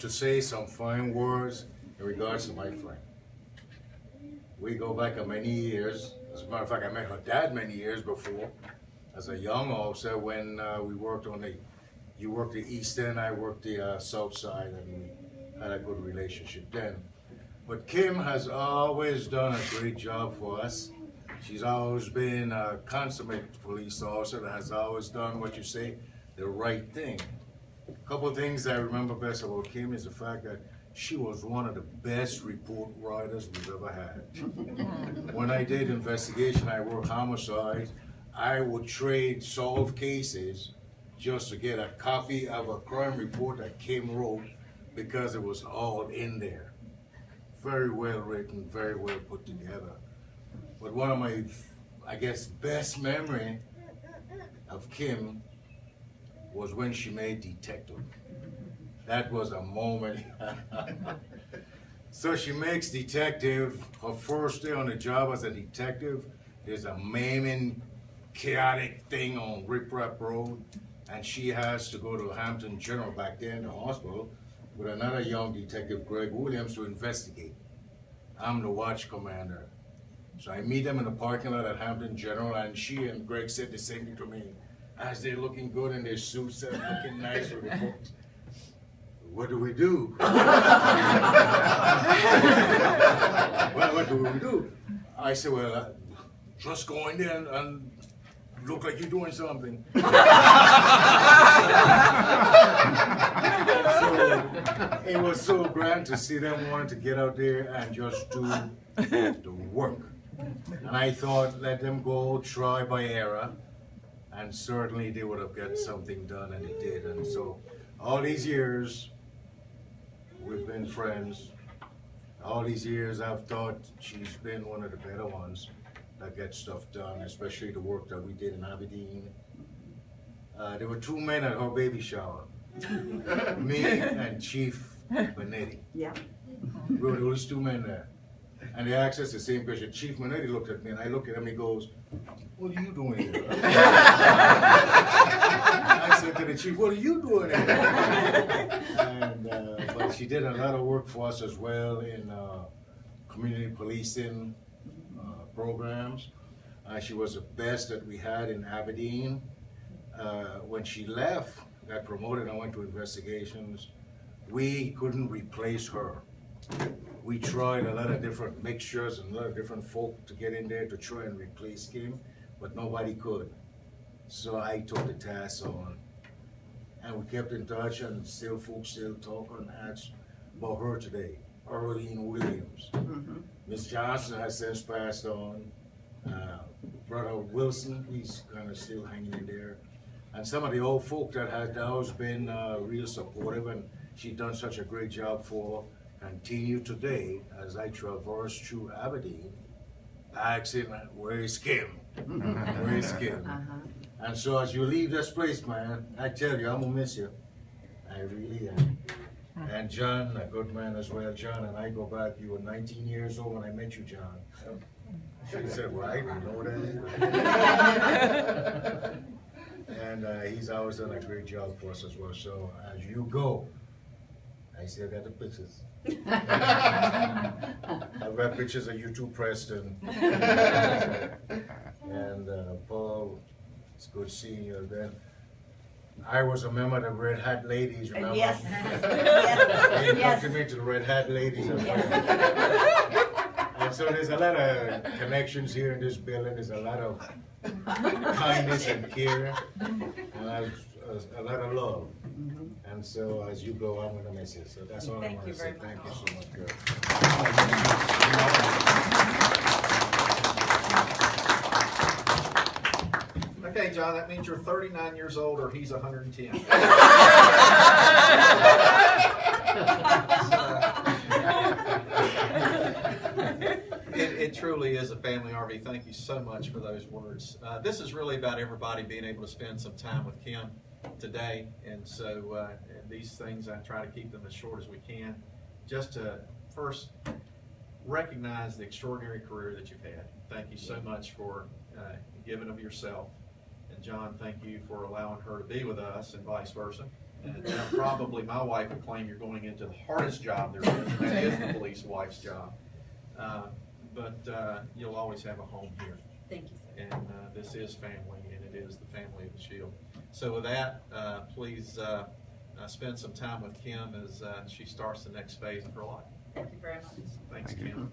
to say some fine words in regards to my friend. We go back a many years. As a matter of fact, I met her dad many years before, as a young officer when we worked on you worked the East End, I worked the South Side, and we had a good relationship then. But Kim has always done a great job for us. She's always been a consummate police officer that has always done what you say, the right thing. A couple of things I remember best about Kim is the fact that she was one of the best report writers we've ever had. When I did investigation, I worked homicide, I would trade solved cases just to get a copy of a crime report that Kim wrote because it was all in there. Very well written, very well put together. But one of my, I guess, best memory of Kim was when she made detective. That was a moment. So she makes detective. Her first day on the job as a detective, there's a maiming, chaotic thing on Rip Rap Road, and she has to go to Hampton General back there in the hospital with another young detective, Greg Williams, to investigate. I'm the watch commander. So I meet them in the parking lot at Hampton General, and she and Greg said the same thing to me. As they're looking good in their suits and looking nice with the books. What do we do? Well, what do we do? I said, well, just go in there and look like you're doing something. So it was so grand to see them wanting to get out there and just do the work. And I thought, let them go, try by error, and certainly they would have got something done, and they did. And so all these years, we've been friends. All these years, I've thought she's been one of the better ones that get stuff done, especially the work that we did in Aberdeen. There were two men at her baby shower, me and Chief Benetti. Yeah. We were the only two men there. And they asked us the same question. Chief Benetti looked at me, and I looked at him, and he goes, "What are you doing here?" I said to the chief, "What are you doing here?" And, but she did a lot of work for us as well in community policing programs. She was the best that we had in Aberdeen. When she left, got promoted and went to investigations, we couldn't replace her. We tried a lot of different mixtures and a lot of different folk to get in there to try and replace Kim, but nobody could. So I took the task on, and we kept in touch, and still folks still talk and ask about her today. Arlene Williams. Miss Johnson has since passed on. Brother Wilson, he's kind of still hanging in there. And some of the old folk that had always been real supportive, and she'd done such a great job for, continue today as I traverse through Aberdeen, asking, where is Kim? Where is Kim? And so as you leave this place, man, I tell you, I'm gonna miss you. I really am. And John, a good man as well. John and I go back, you were 19 years old when I met you, John. She said, right, you know that. And he's always done a great job for us as well. So as you go, I still got the pictures. I've got pictures of you too, Preston. And Paul, it's good seeing you then. I was a member of the Red Hat Ladies, remember? Yes. They inducted me to the Red Hat Ladies. And so there's a lot of connections here in this building. There's a lot of kindness and care, and a lot of love. And so as you go, I'm going to miss you. So that's all I want to say. Thank you so much, girl. Okay, John, that means you're 39 years old or he's 110. It truly is a family, RV. Thank you so much for those words. This is really about everybody being able to spend some time with Kim today, and so these things I try to keep them as short as we can, just to first recognize the extraordinary career that you've had. Thank you so much for giving of yourself, and John, thank you for allowing her to be with us, and vice versa. And probably my wife would claim you're going into the hardest job there is, and that is the police wife's job. But you'll always have a home here. Thank you, sir. And this is family, and it is the family of the Shield. So with that, please spend some time with Kim as she starts the next phase of her life. Thank you very much. Thanks, Kim.